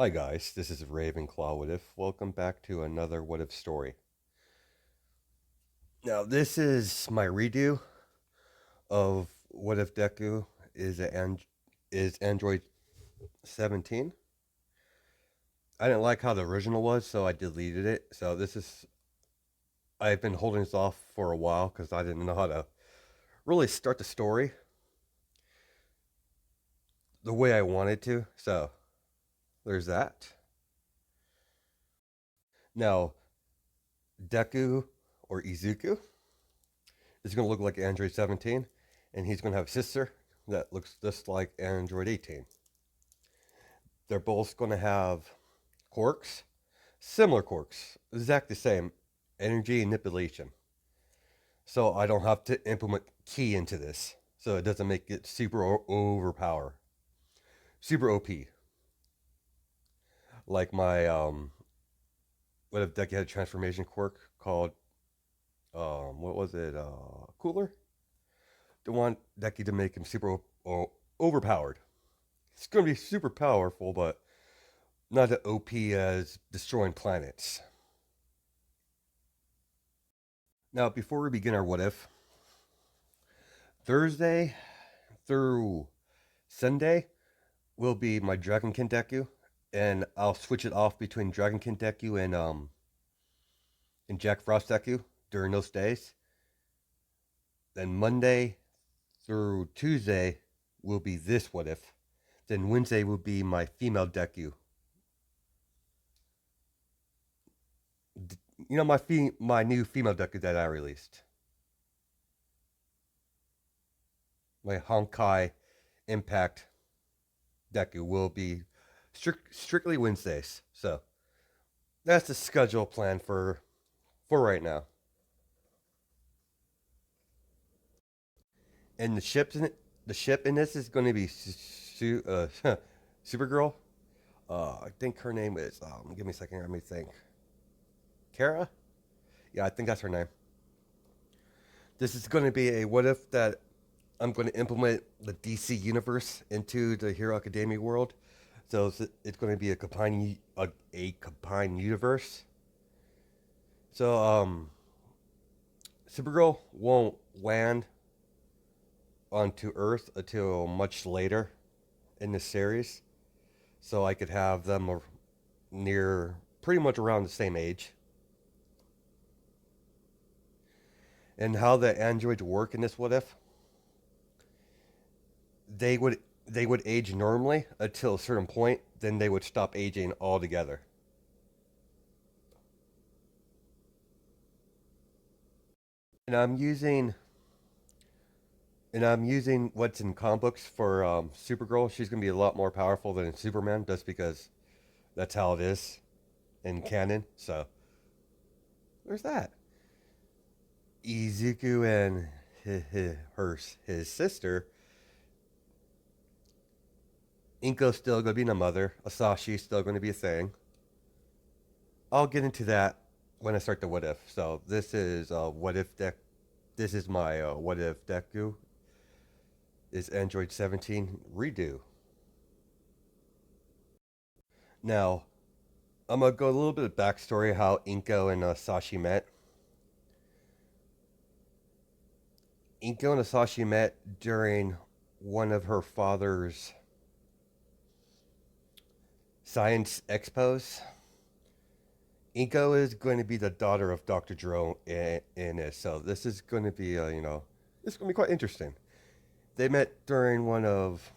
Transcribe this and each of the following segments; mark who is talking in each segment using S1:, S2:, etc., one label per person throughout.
S1: Hi guys, this is Ravenclaw What If. Welcome back to another What If story. Now this is my redo of What If Deku is Android 17. I didn't like how the original was, so I deleted it. So this is I've been holding this off for a while because I didn't know how to really start the story the way I wanted to. So there's that. Now Deku or Izuku is going to look like Android 17, and he's going to have a sister that looks just like Android 18. They're both going to have quirks, similar quirks, exactly the same energy and manipulation. So I don't have to implement key into this, so it doesn't make it super overpower, super OP. Like my what if Decky had a transformation quirk called what was it cooler? Don't want Decky to make him super overpowered. It's going to be super powerful, but not as OP as destroying planets. Now, before we begin our what if, Thursday through Sunday will be my Dragonkin Deku, and I'll switch it off between Dragonkin Deku and Jack Frost Deku during those days. Then Monday through Tuesday will be this what if. Then Wednesday will be my female Deku. You know my new female Deku that I released. My Honkai Impact Deku will be strictly Wednesdays. So that's the schedule plan for right now. And the ship in this is going to be Supergirl. I think her name is. Give me a second. Let me think. Kara. Yeah, I think that's her name. This is going to be a what if that I'm going to implement the DC universe into the Hero Academia world. So it's going to be a combined universe. So Supergirl won't land onto Earth until much later in the series, so I could have them near pretty much around the same age. And how the androids work in this what if? They would they would age normally until a certain point, then they would stop aging altogether. And I'm using what's in comic books for Supergirl. She's gonna be a lot more powerful than Superman, just because that's how it is in canon. So there's that. Izuku and his sister, Inko's still gonna be the mother. Asashi's still gonna be a thing. I'll get into that when I start the what if. So this is what if deck. This is my what if Deku is Android 17 redo. Now I'm gonna go a little bit of backstory how Inko and Sashi met. Inko and Sashi met during one of her father's science expos. Inko is going to be the daughter of Dr. Gero in it, so this is going to be, this is going to be quite interesting. They met during one of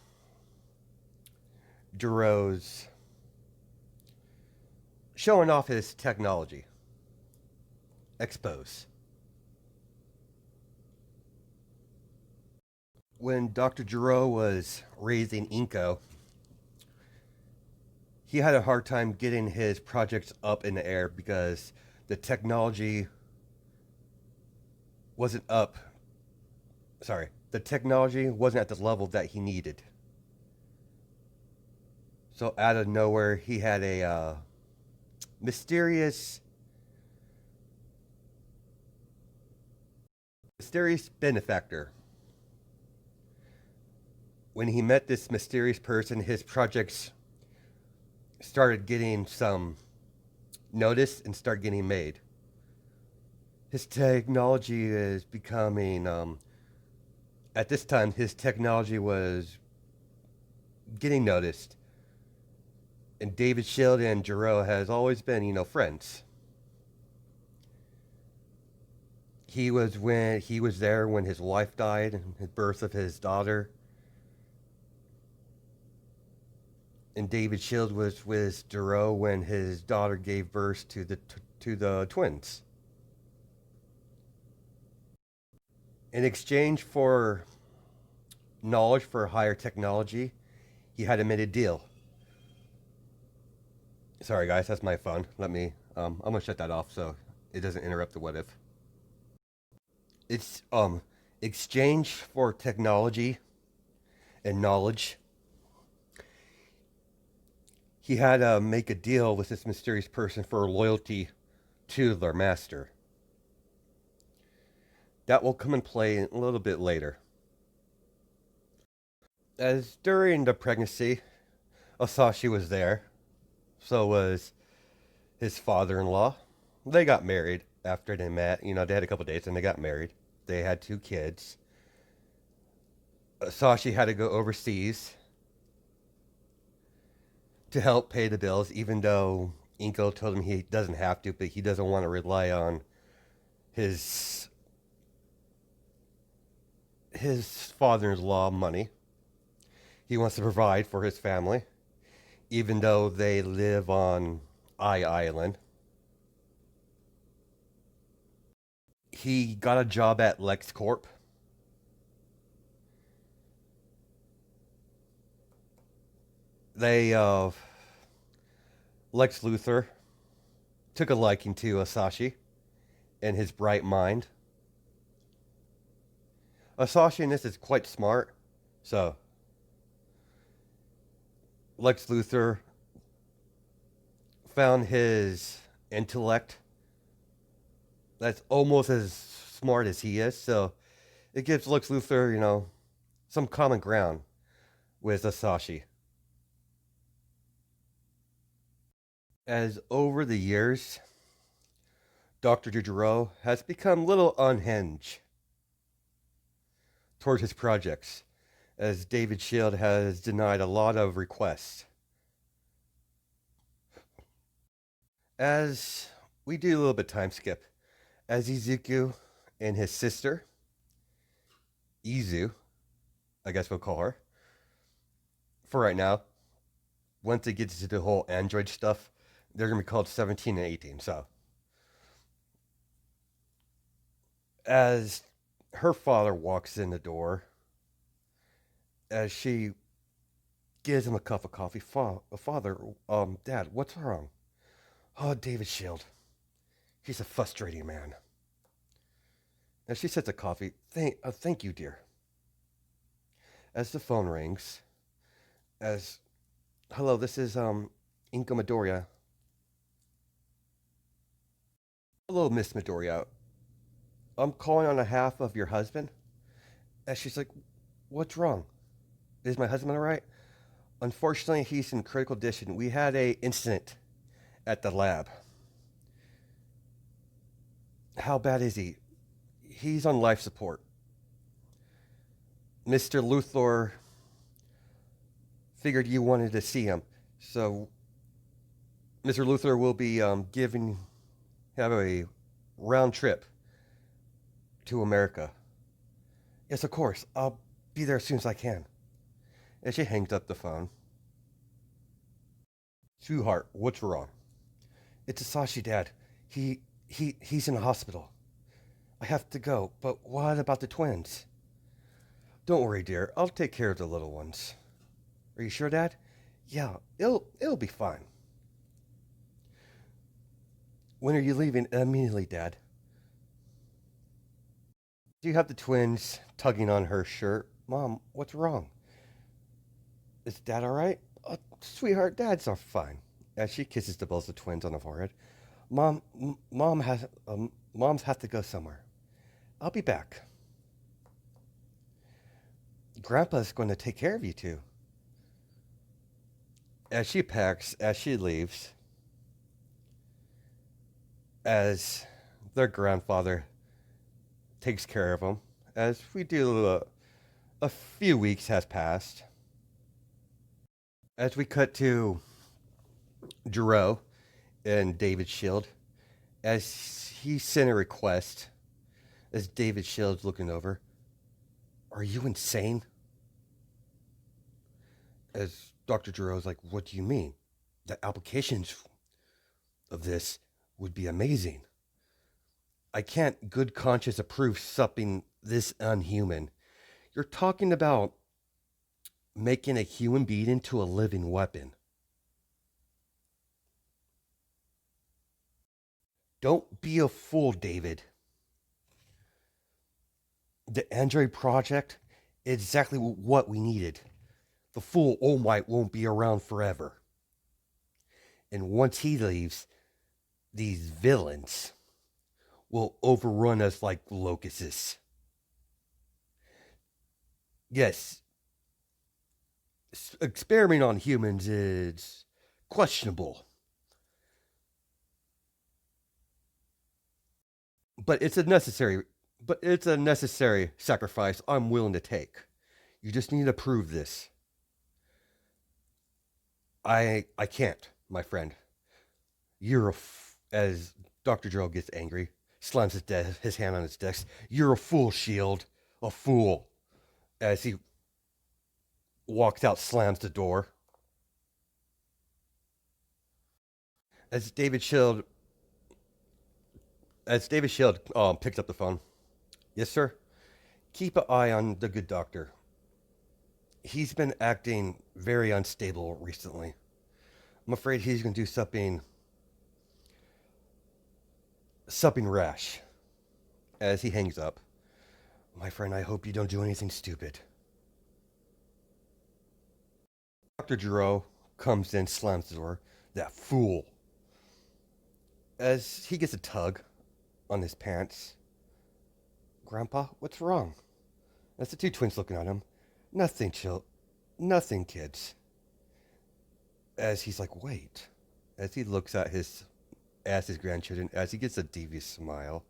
S1: Gero's showing off his technology expos. When Dr. Gero was raising Inko, he had a hard time getting his projects up in the air because the technology wasn't up. Sorry, the technology wasn't at the level that he needed. So out of nowhere, he had a mysterious, mysterious benefactor. When he met this mysterious person, his projects started getting some notice and start getting made. His technology is becoming, at this time, his technology was getting noticed. And David Shield and Gero has always been, friends. He was there when his wife died and the birth of his daughter. And David Shield was with Gero when his daughter gave birth to the twins. In exchange for knowledge for higher technology, he had to make a deal. Sorry, guys, that's my phone. I'm gonna shut that off so it doesn't interrupt the what if. It's exchange for technology and knowledge. He had to make a deal with this mysterious person for loyalty to their master. That will come in play a little bit later. As during the pregnancy, Osashi was there. So was his father-in-law. They got married after they met. They had a couple dates and they got married. They had 2 kids. Osashi had to go overseas to help pay the bills, even though Inko told him he doesn't have to, but he doesn't want to rely on his father-in-law money. He wants to provide for his family, even though they live on Island. He got a job at LexCorp. They Lex Luthor took a liking to Asashi and his bright mind. Asashi in this is quite smart, so Lex Luthor found his intellect that's almost as smart as he is, so it gives Lex Luthor, some common ground with Asashi. As over the years, Dr. Jujiro has become a little unhinged toward his projects, as David Shield has denied a lot of requests. As we do a little bit time skip, as Izuku and his sister, Izu, I guess we'll call her, for right now, once it gets into the whole android stuff, they're going to be called 17 and 18. So, as her father walks in the door, as she gives him a cup of coffee, Father, Dad, what's wrong? Oh, David Shield. He's a frustrating man. As she sets the coffee, thank you, dear. As the phone rings, hello, this is Inko Midoriya. Hello, Miss Midoriya. I'm calling on behalf of your husband. And she's like, what's wrong? Is my husband all right? Unfortunately, he's in critical condition. We had a incident at the lab. How bad is he? He's on life support. Mr. Luthor figured you wanted to see him. So, Mr. Luthor will be have a round trip to America. Yes, of course. I'll be there as soon as I can. And she hangs up the phone. Sweetheart, what's wrong? It's Asashi, Dad. He's in the hospital. I have to go, but what about the twins? Don't worry, dear. I'll take care of the little ones. Are you sure, Dad? Yeah, it'll be fine. When are you leaving? Immediately, Dad. Do you have the twins tugging on her shirt? Mom, what's wrong? Is Dad all right? Oh, sweetheart, Dad's all fine. As she kisses the both of the twins on the forehead. Mom's have to go somewhere. I'll be back. Grandpa's going to take care of you two. As she packs, as she leaves, as their grandfather takes care of them, as we do a few weeks has passed, as we cut to Gero and David Shield, as he sent a request, as David Shield's looking over, are you insane? As Dr. Gero's like, what do you mean? The applications of this would be amazing. I can't good conscience approve something this unhuman. You're talking about making a human being into a living weapon. Don't be a fool, David. The Android project is exactly what we needed. The fool All Might won't be around forever. And once he leaves, these villains will overrun us like locusts. Yes, experimenting on humans is questionable, but it's a necessary sacrifice I'm willing to take. You just need to prove this. I can't, my friend. As Dr. Drill gets angry, slams his hand on his desk. You're a fool, Shield. A fool. As he walks out, slams the door. As David Shield picks up the phone. Yes, sir. Keep an eye on the good doctor. He's been acting very unstable recently. I'm afraid he's going to do something rash. As he hangs up, my friend, I hope you don't do anything stupid. Dr. Gero comes in, slams the door. That fool. As he gets a tug on his pants. Grandpa, what's wrong? As the two twins looking at him. Nothing, chill. Nothing, kids. As he's like, wait. As he looks at his grandchildren, as he gets a devious smile.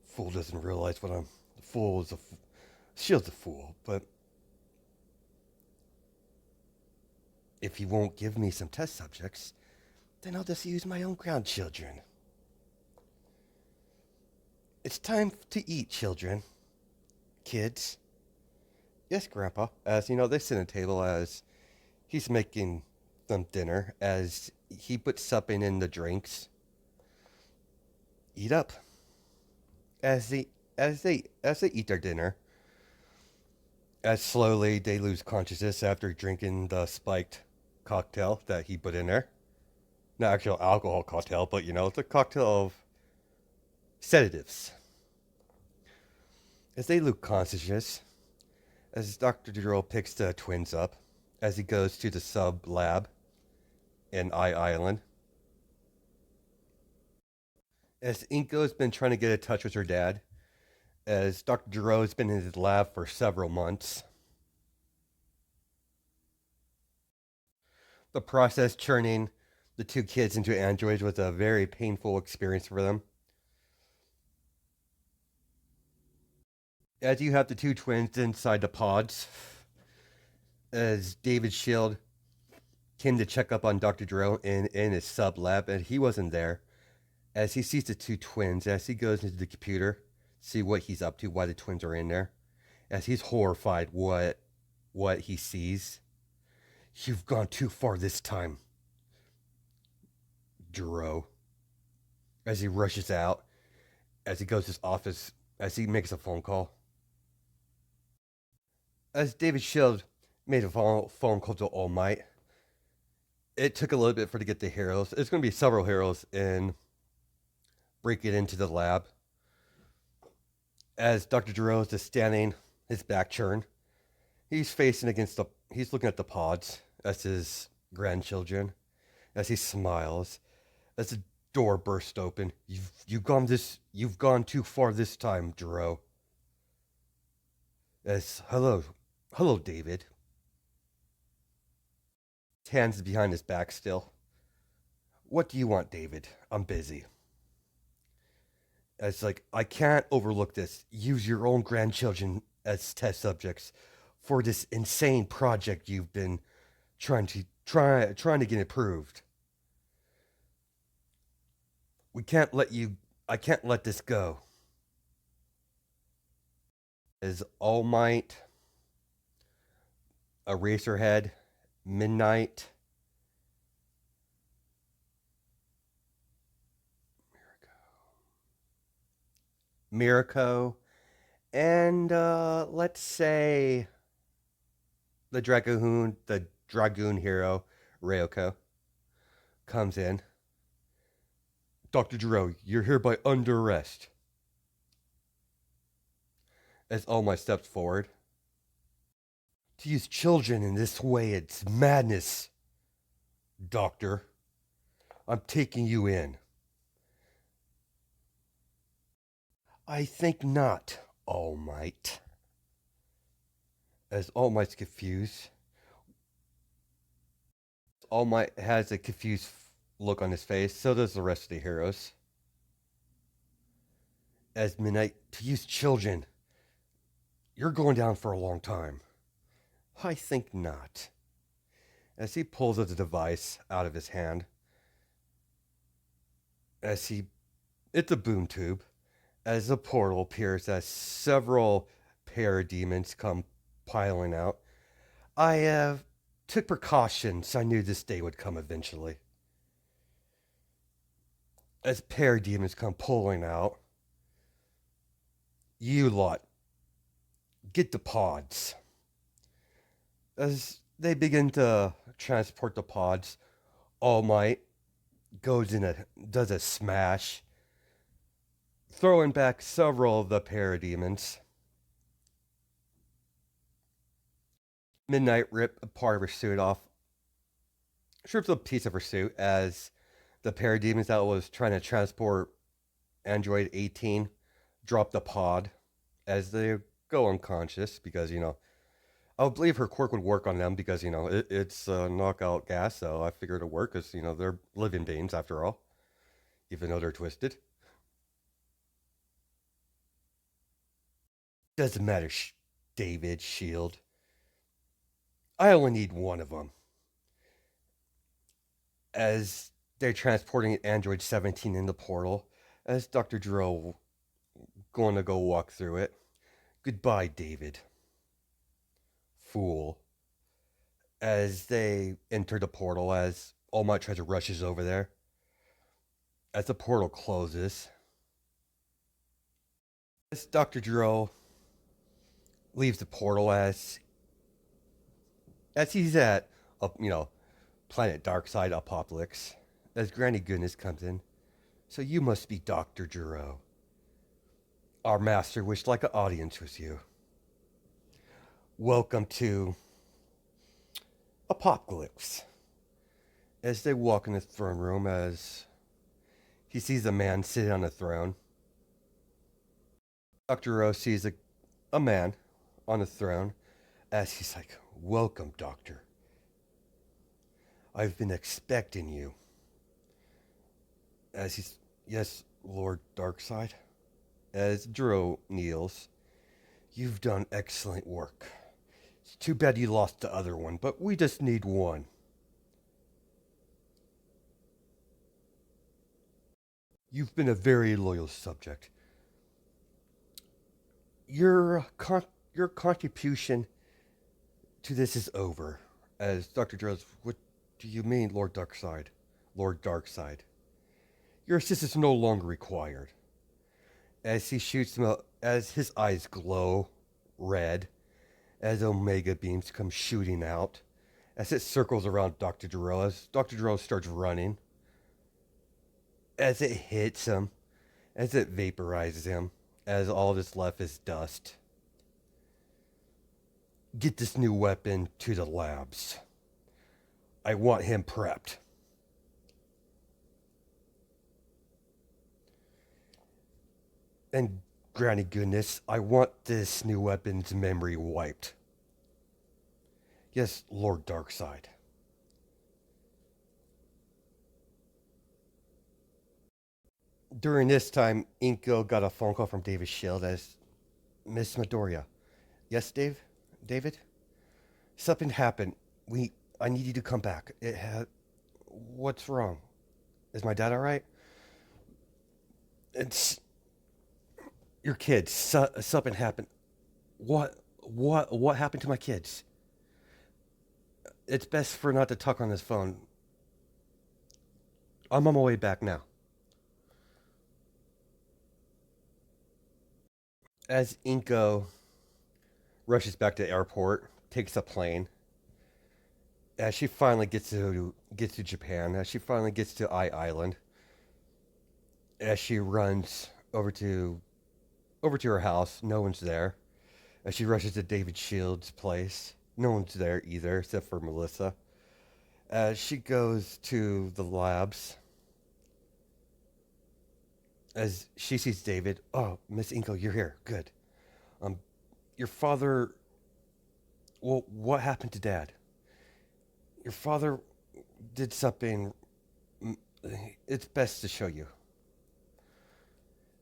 S1: Fool doesn't realize what I'm. The fool is a. Shield's a fool, but if he won't give me some test subjects, then I'll just use my own grandchildren. It's time to eat, children. Kids. Yes, Grandpa. As they sit at a table as he's making them dinner, as he puts something in the drinks. Eat up. As they eat their dinner, as slowly they lose consciousness after drinking the spiked cocktail that he put in there. Not actual alcohol cocktail, but it's a cocktail of sedatives. As they lose consciousness, as Dr. Drill picks the twins up, as he goes to the sub lab in Island, as Inko's been trying to get in touch with her dad, as Dr. Gero's been in his lab for several months. The process churning the two kids into androids was a very painful experience for them. As you have the two twins inside the pods, as David Shield came to check up on Dr. Gero in his sub lab, and he wasn't there. As he sees the two twins, as he goes into the computer, see what he's up to, why the twins are in there, as he's horrified what he sees. You've gone too far this time, Gero. As he rushes out, as he goes to his office, as he makes a phone call. As David Shield made a phone call to All Might, it took a little bit for to get the heroes. There's going to be several heroes in breaking into the lab. As Dr. Gero is just standing, his back turned, he's he's looking at the pods as his grandchildren, as he smiles, as the door bursts open. You've gone too far this time, Gero. As hello, David. Hands behind his back still. What do you want, David? I'm busy. It's like, I can't overlook this. Use your own grandchildren as test subjects for this insane project you've been trying to get approved. We can't let you I can't let this go. As All Might, Eraserhead, Midnight, Mirako, and let's say the Dragoon hero, Ryoko, comes in. Dr. Gero, you're hereby under arrest. As All Might steps forward. To use children in this way, it's madness. Doctor, I'm taking you in. I think not, All Might. As All Might's confused, All Might has a confused look on his face, so does the rest of the heroes. As Midnight, to use children, you're going down for a long time. I think not. As he pulls the device out of his hand, it's a boom tube, as a portal appears as several parademons come piling out. I took precautions. I knew this day would come eventually. As parademons come pulling out, you lot, get the pods. As they begin to transport the pods, All Might does a smash, throwing back several of the parademons. Midnight ripped a part of her suit off, strips a piece of her suit as the parademons that was trying to transport Android 18 drop the pod as they go unconscious because, I believe her quirk would work on them because, it's knockout gas, so I figured it'd work because, they're living beings after all, even though they're twisted. Doesn't matter, David, Shield. I only need one of them. As they're transporting Android 17 in the portal, as Dr. Gero going to go walk through it. Goodbye, David. Fool. As they enter the portal, as All Might tries to rushes over there. As the portal closes, as Dr. Gero leaves the portal as he's at planet Darkseid Apocalypse, as Granny Goodness comes in. So you must be Dr. Gero. Our master wished like an audience with you. Welcome to Apocalypse. As they walk in the throne room, as he sees a man sitting on a throne. Dr. Gero sees a man on the throne as he's like, welcome, Doctor. I've been expecting you. As he's, yes, Lord Darkseid. As Gero kneels, you've done excellent work. It's too bad you lost the other one, but we just need one. You've been a very loyal subject. Your contribution to this is over. As Dr. Gero's, what do you mean, Lord Darkseid? Lord Darkseid. Your assistance is no longer required. As he shoots him out, as his eyes glow red, as Omega beams come shooting out, as it circles around Dr. Gero, as Dr. Gero starts running, as it hits him, as it vaporizes him, as all that's left is dust. Get this new weapon to the labs. I want him prepped. And Granny Goodness, I want this new weapon's memory wiped. Yes, Lord Darkseid. During this time, Inko got a phone call from David Shield as Miss Midoriya. Yes, Dave? David? Something happened. I need you to come back. It had. What's wrong? Is my dad alright? It's your kids. Something happened. What happened to my kids? It's best for not to talk on this phone. I'm on my way back now. As Inko rushes back to the airport, takes a plane, as she finally gets to Japan, as she finally gets to Island, as she runs over to her house, no one's there. As she rushes to David Shields' place, no one's there either, except for Melissa. As she goes to the labs, as she sees David, oh, Miss Inko, you're here. Good. Um, your father. Well, what happened to Dad? Your father did something. It's best to show you.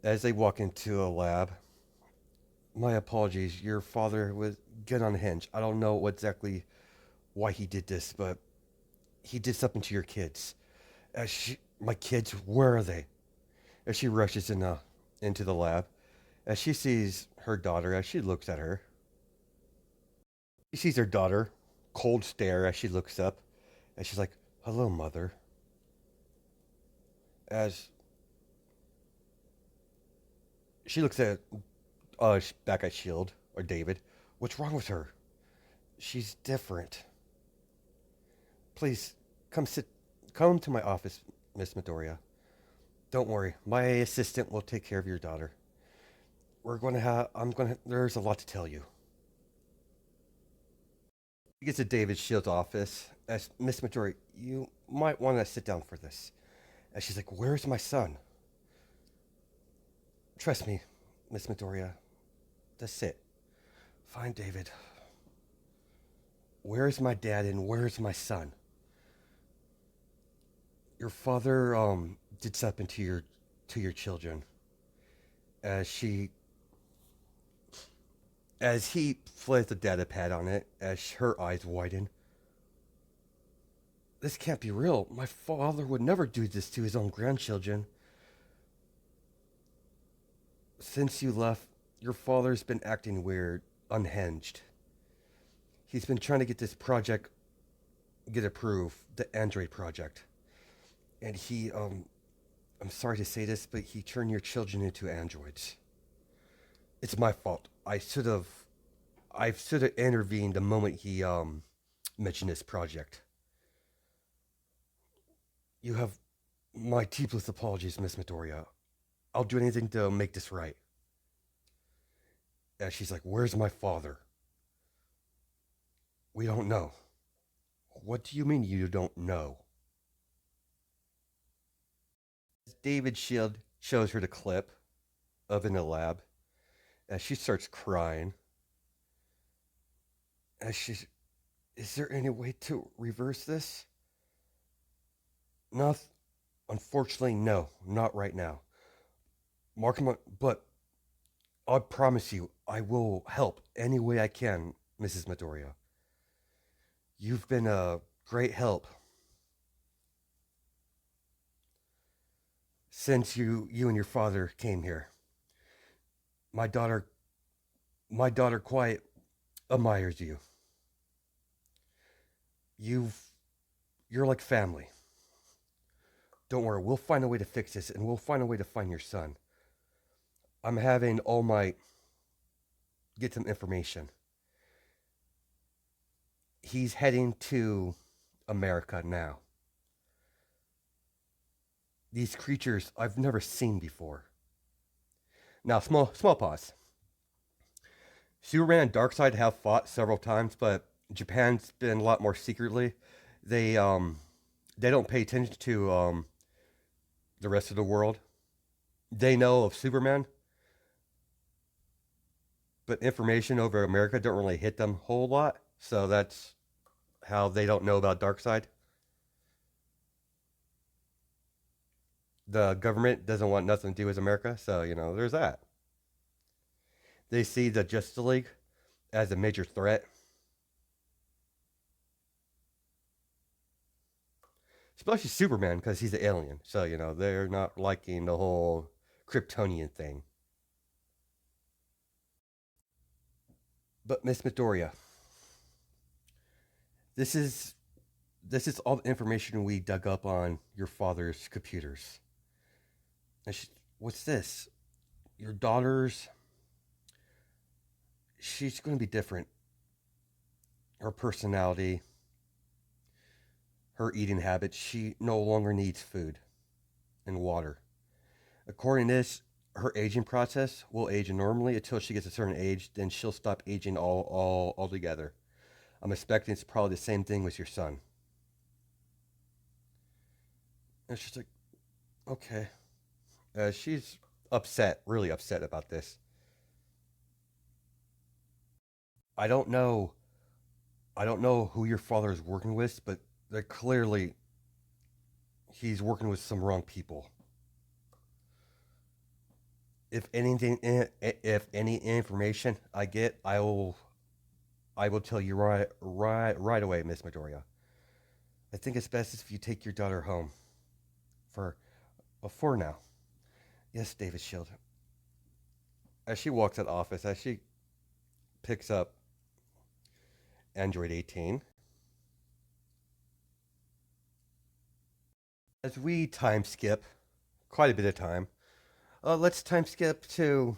S1: As they walk into a lab, my apologies. Your father was good on hinge. I don't know exactly why he did this, but he did something to your kids. My kids, where are they? As she rushes into the lab, as she sees her daughter, as she looks at her, she sees her daughter, cold stare as she looks up, as she's like, "Hello, mother." As she looks at back at Shield or David, what's wrong with her? She's different. Please come sit, come to my office, Miss Midoriya. Don't worry, my assistant will take care of your daughter. We're going to have. I'm going to. There's a lot to tell you. She gets to David Shield's office. As Miss Midoriya, you might want to sit down for this. And she's like, "Where's my son?" Trust me, Miss Midoriya. Just sit. Fine, David. Where's my dad and where's my son? Your father did something to your children. As she as he flies the data pad on it, as her eyes widen. This can't be real. My father would never do this to his own grandchildren. Since you left, your father's been acting weird, unhinged. He's been trying to get this project get approved, the Android project. And I'm sorry to say this, but he turned your children into androids. It's my fault. I should have intervened the moment he mentioned this project. You have my deepest apologies, Miss Midoriya. I'll do anything to make this right. And she's like, "Where's my father?" We don't know. What do you mean you don't know? David Shield shows her the clip of in the lab as she starts crying. As she's, is there any way to reverse this? No, unfortunately, no, not right now. Mark my, but I promise you, I will help any way I can, Mrs. Midoriya. You've been a great help since you and your father came here. My daughter, my daughter quite admires you. You've, you're like family. Don't worry, we'll find a way to fix this, and we'll find a way to find your son. I'm having All Might get some information. He's heading to America now. These creatures I've never seen before. Now, small pause. Superman and Darkseid have fought several times, but Japan's been a lot more secretly. They don't pay attention to the rest of the world. They know of Superman, but information over America don't really hit them a whole lot. So that's how they don't know about Darkseid. The government doesn't want nothing to do with America, so there's that. They see the Justice League as a major threat, especially Superman because he's an alien. So they're not liking the whole Kryptonian thing. But Miss Midoriya, this is this is all the information we dug up on your father's computers. And what's this? Your daughter's. She's going to be different. Her personality, her eating habits. She no longer needs food and water. According to this, her aging process will age normally until she gets a certain age. Then she'll stop aging all altogether. I'm expecting it's probably the same thing with your son. And she's like, okay. She's upset, really upset about this. I don't know. I don't know who your father is working with, but they're clearly he's working with some wrong people. If anything, if any information I get, I will tell you right away, Miss Midoriya. I think it's best if you take your daughter home for for now. Yes, David Shield. As she walks out of the office, as she picks up Android 18, as we time skip quite a bit of time, let's time skip to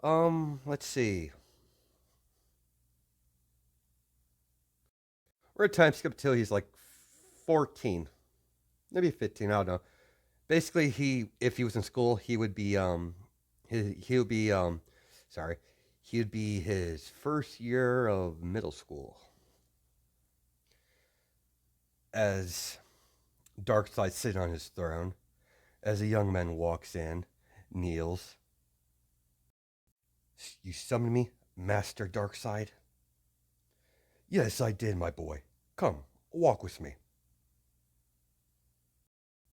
S1: let's see. We're at time skip till he's like 14, maybe 15. I don't know. Basically, if he was in school, he would be sorry, he would be his first year of middle school as Darkseid sitting on his throne as a young man walks in, kneels. You summoned me, Master Darkseid? Yes, I did, my boy. Come, walk with me.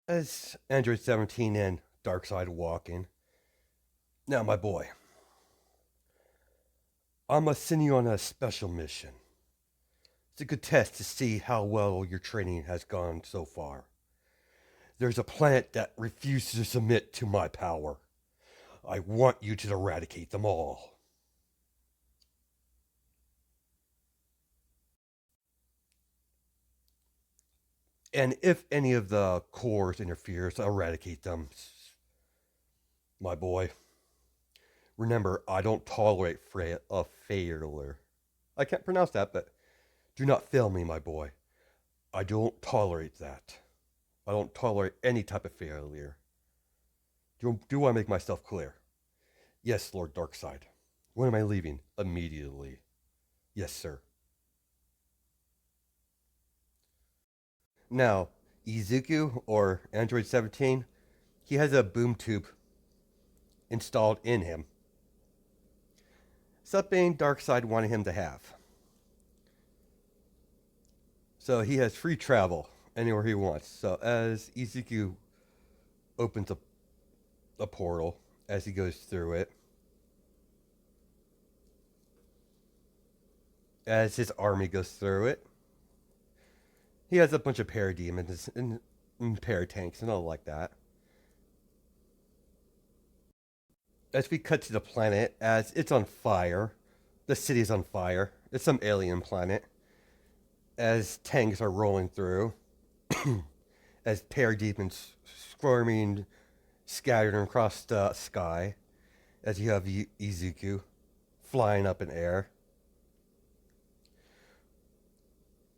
S1: As Android 17 and Darkseid walk in. Now, my boy, I must send you on a special mission. It's a good test to see how well your training has gone so far. There's a planet that refuses to submit to my power. I want you to eradicate them all. And if any of the cores interferes, eradicate them. My boy, remember, I don't tolerate a failure. I can't pronounce that, but do not fail me, my boy. I don't tolerate that. I don't tolerate any type of failure. Do I make myself clear? Yes, Lord Darkseid. When am I leaving? Immediately. Yes, sir. Now, Izuku, or Android 17, he has a boom tube installed in him. Something Darkseid wanted him to have. So he has free travel anywhere he wants. So as Izuku opens a portal, as he goes through it, as his army goes through it, he has a bunch of parademons and paratanks and all like that. As we cut to the planet, as it's on fire, the city's on fire. It's some alien planet. As tanks are rolling through, as parademons squirming, scattered across the sky, as you have Izuku flying up in air.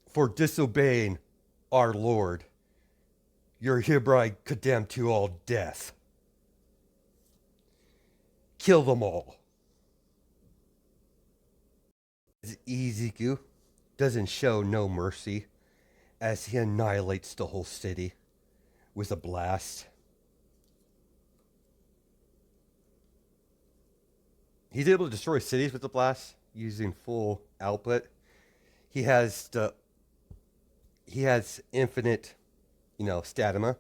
S1: For disobeying our Lord, you're hereby condemned to all death. Kill them all. Izuku doesn't show no mercy as he annihilates the whole city with a blast. He's able to destroy cities with the blast using full output. He has infinite, stamina.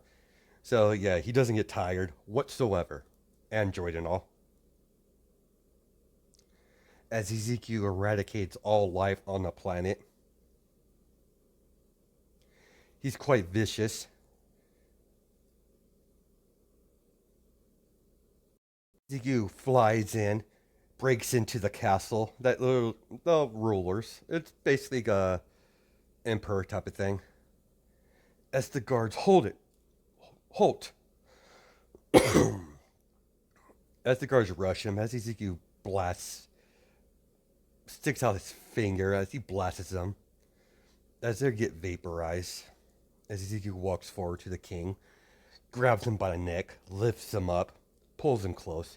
S1: So yeah, he doesn't get tired whatsoever, android and all. As Ezekiel eradicates all life on the planet, he's quite vicious. Ezekiel flies in, breaks into the castle. The rulers. It's basically a emperor type of thing. As the guards hold it, halt. As the guards rush him, as Ezekiel blasts, sticks out his finger as he blasts them, as they get vaporized, as Ezekiel walks forward to the king, grabs him by the neck, lifts him up, pulls him close.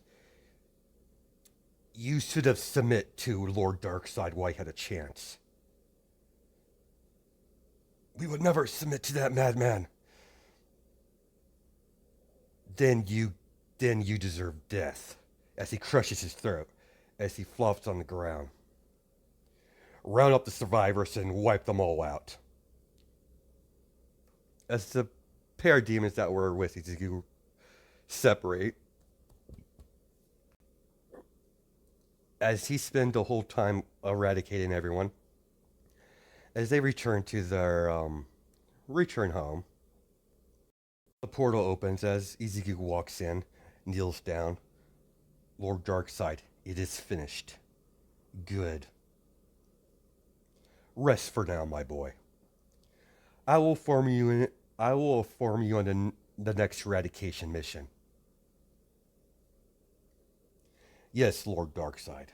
S1: You should have submit to Lord Darkseid while you had a chance. We would never submit to that madman. Then you deserve death. As he crushes his throat, as he flops on the ground. Round up the survivors and wipe them all out. As the parademons that were with Ezekiel separate, as he spent the whole time eradicating everyone, as they return to their return home, the portal opens as Ezekiel walks in, kneels down. Lord Darkseid, it is finished. Good. Rest for now, my boy. I will inform you on the next eradication mission. Yes, Lord Darkseid.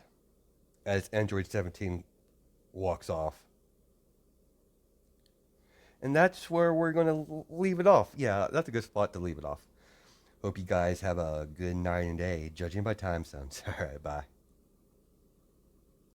S1: As Android 17 walks off. And that's where we're going to leave it off. Yeah, that's a good spot to leave it off. Hope you guys have a good night and day, judging by time zones. All right, bye.